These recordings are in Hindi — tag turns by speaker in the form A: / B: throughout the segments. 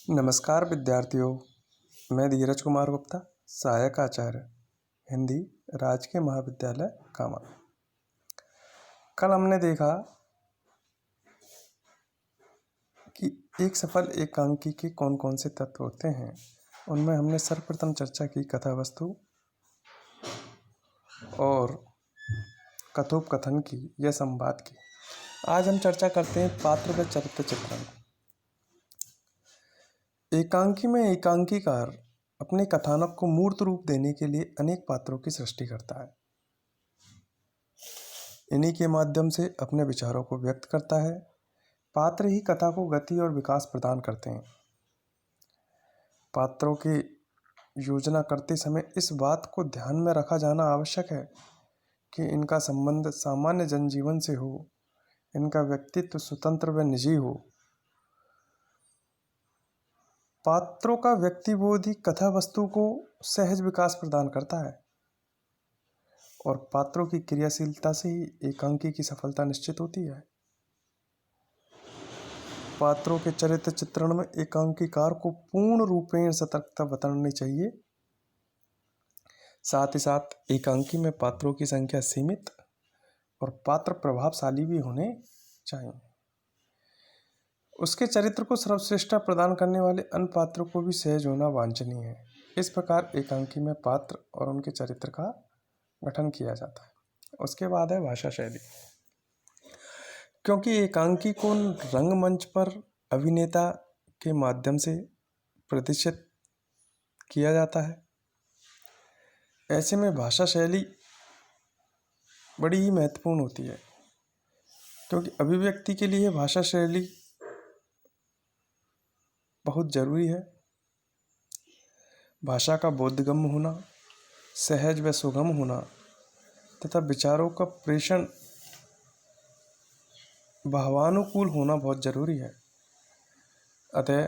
A: नमस्कार विद्यार्थियों। मैं धीरज कुमार गुप्ता, सहायक आचार्य हिंदी, राजकीय महाविद्यालय कामा। कल हमने देखा कि एक सफल एकांकी के कौन कौन से तत्व होते हैं। उनमें हमने सर्वप्रथम चर्चा की कथा वस्तु और कथोपकथन की या संवाद की। आज हम चर्चा करते हैं पात्र व चरित्र चित्रण। एकांकी में एकांकीकार अपने कथानक को मूर्त रूप देने के लिए अनेक पात्रों की सृष्टि करता है। इन्हीं के माध्यम से अपने विचारों को व्यक्त करता है। पात्र ही कथा को गति और विकास प्रदान करते हैं। पात्रों की योजना करते समय इस बात को ध्यान में रखा जाना आवश्यक है कि इनका संबंध सामान्य जनजीवन से हो, इनका व्यक्तित्व स्वतंत्र व निजी हो। पात्रों का व्यक्तिबोध ही कथा वस्तु को सहज विकास प्रदान करता है और पात्रों की क्रियाशीलता से ही एकांकी की सफलता निश्चित होती है। पात्रों के चरित्र चित्रण में एकांकीकार को पूर्ण रूपेण सतर्कता बरतनी चाहिए। साथ ही साथ एकांकी में पात्रों की संख्या सीमित और पात्र प्रभावशाली भी होने चाहिए। उसके चरित्र को सर्वश्रेष्ठता प्रदान करने वाले अन्य पात्रों को भी सहज होना वांछनीय है। इस प्रकार एकांकी में पात्र और उनके चरित्र का गठन किया जाता है। उसके बाद है भाषा शैली। क्योंकि एकांकी को रंगमंच पर अभिनेता के माध्यम से प्रदर्शित किया जाता है, ऐसे में भाषा शैली बड़ी ही महत्वपूर्ण होती है। क्योंकि अभिव्यक्ति के लिए भाषा शैली बहुत जरूरी है। भाषा का बोधगम्य होना, सहज व सुगम होना तथा विचारों का प्रेषण भावानुकूल होना बहुत जरूरी है। अतः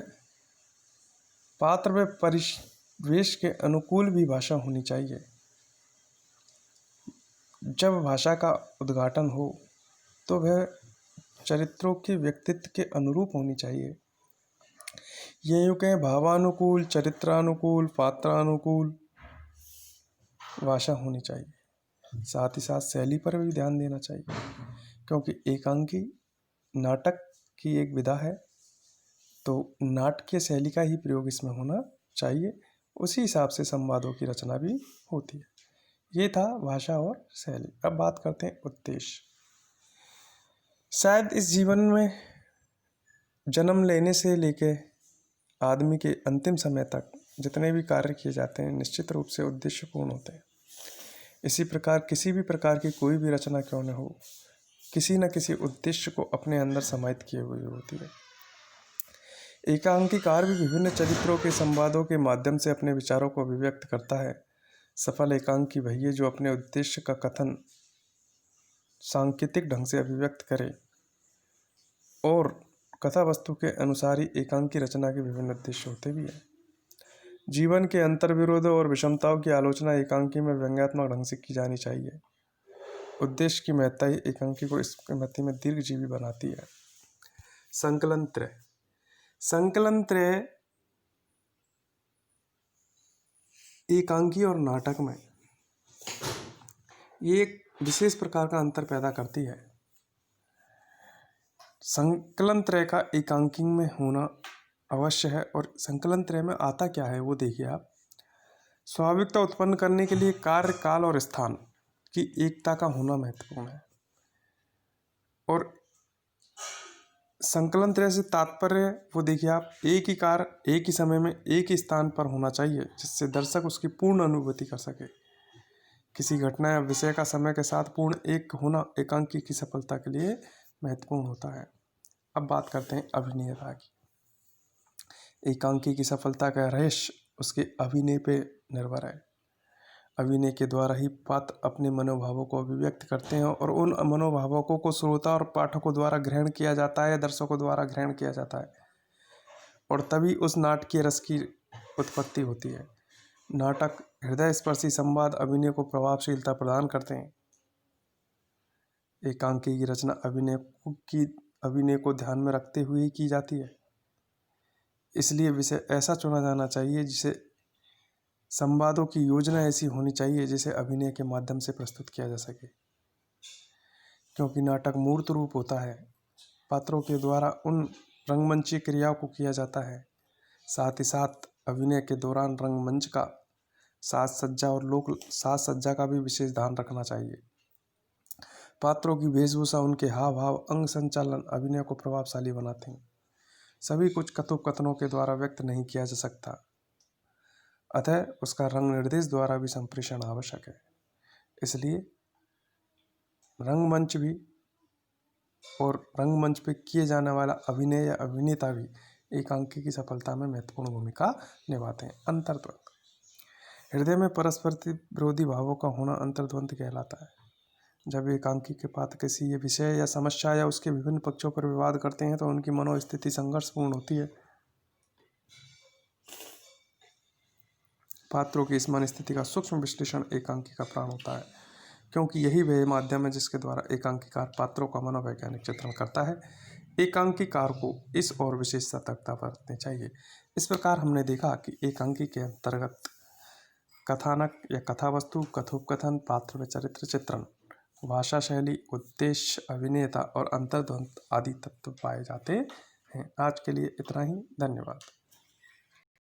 A: पात्र व परिवेश के अनुकूल भी भाषा होनी चाहिए। जब भाषा का उद्घाटन हो तो वह चरित्रों के व्यक्तित्व के अनुरूप होनी चाहिए। ये यूँ कहें भावानुकूल, चरित्रानुकूल, पात्रानुकूल भाषा होनी चाहिए। साथ ही साथ शैली पर भी ध्यान देना चाहिए, क्योंकि एकांकी नाटक की एक विधा है, तो नाटकीय शैली का ही प्रयोग इसमें होना चाहिए। उसी हिसाब से संवादों की रचना भी होती है। ये था भाषा और शैली। अब बात करते हैं उद्देश्य। शायद इस जीवन में जन्म लेने से लेके आदमी के अंतिम समय तक जितने भी कार्य किए जाते हैं निश्चित रूप से उद्देश्यपूर्ण होते हैं। इसी प्रकार किसी भी प्रकार की कोई भी रचना क्यों न हो, किसी न किसी उद्देश्य को अपने अंदर समाहित किए हुए होती है। एकांकीकार भी विभिन्न चरित्रों के संवादों के माध्यम से अपने विचारों को अभिव्यक्त करता है। सफल एकांकी वही है जो अपने उद्देश्य का कथन सांकेतिक ढंग से अभिव्यक्त करे और कथा वस्तु के अनुसार ही एकांकी रचना के विभिन्न उद्देश्य होते भी हैं। जीवन के अंतर्विरोधों और विषमताओं की आलोचना एकांकी में व्यंग्यात्मक ढंग से की जानी चाहिए। उद्देश्य की महत्ता ही एकांकी को इस मति में दीर्घजीवी बनाती है। संकलन त्रय। संकलन त्रय एकांकी और नाटक में ये एक विशेष प्रकार का अंतर पैदा करती है। संकलन त्रय का एकांकी में होना अवश्य है। और संकलन त्रय में आता क्या है वो देखिए आप। स्वाभाविकता उत्पन्न करने के लिए कार्य, काल और स्थान की एकता का होना महत्वपूर्ण है। और संकलन त्रय से तात्पर्य वो देखिए आप, एक ही कार्य एक ही समय में एक ही स्थान पर होना चाहिए, जिससे दर्शक उसकी पूर्ण अनुभूति कर सके। किसी घटना या विषय का समय के साथ पूर्ण एक होना एकांकी की सफलता के लिए महत्वपूर्ण होता है। अब बात करते हैं अभिनेता की। एकांकी की सफलता का रहस्य उसके अभिनय पे निर्भर है। अभिनय के द्वारा ही पात्र अपने मनोभावों को अभिव्यक्त करते हैं और उन मनोभावों को श्रोता और पाठकों द्वारा ग्रहण किया जाता है, दर्शकों द्वारा ग्रहण किया जाता है, और तभी उस नाटकीय रस की उत्पत्ति होती है। नाटक हृदय स्पर्शी संवाद अभिनय को प्रभावशीलता प्रदान करते हैं। एकांकी की रचना अभिनय को ध्यान में रखते हुए ही की जाती है। इसलिए विषय ऐसा चुना जाना चाहिए जिसे संवादों की योजना ऐसी होनी चाहिए जिसे अभिनय के माध्यम से प्रस्तुत किया जा सके, क्योंकि नाटक मूर्त रूप होता है। पात्रों के द्वारा उन रंगमंची क्रियाओं को किया जाता है। साथ ही साथ अभिनय के दौरान रंगमंच का साज सज्जा और लोक साज सज्जा का भी विशेष ध्यान रखना चाहिए। पात्रों की वेशभूषा, उनके हाव भाव, अंग संचालन अभिनय को प्रभावशाली बनाते हैं। सभी कुछ कथोपकथनों के द्वारा व्यक्त नहीं किया जा सकता, अतः उसका रंग निर्देश द्वारा भी संप्रेषण आवश्यक है। इसलिए रंगमंच भी और रंगमंच पे किए जाने वाला अभिनय या अभिनेता भी एकांकी की सफलता में महत्वपूर्ण भूमिका निभाते हैं। अंतर्द्वंद, हृदय में परस्पर विरोधी भावों का होना अंतर्द्वंद कहलाता है। जब एकांकी के पात्र किसी विषय या समस्या या उसके विभिन्न पक्षों पर विवाद करते हैं तो उनकी मनोस्थिति संघर्षपूर्ण होती है। पात्रों की इस मन स्थिति का सूक्ष्म विश्लेषण एकांकी का प्राण होता है, क्योंकि यही वह माध्यम है जिसके द्वारा एकांकीकार पात्रों का मनोवैज्ञानिक चित्रण करता है। एकांकीकार को इस और विशेष सतर्कता बरतनी चाहिए। इस प्रकार हमने देखा कि एकांकी के अंतर्गत कथानक या कथावस्तु, कथोपकथन, पात्र व चरित्र चित्रण, भाषा शैली, उद्देश्य, अभिनेता और अंतर्द्वंद आदि तत्व पाए जाते हैं। आज के लिए इतना ही। धन्यवाद।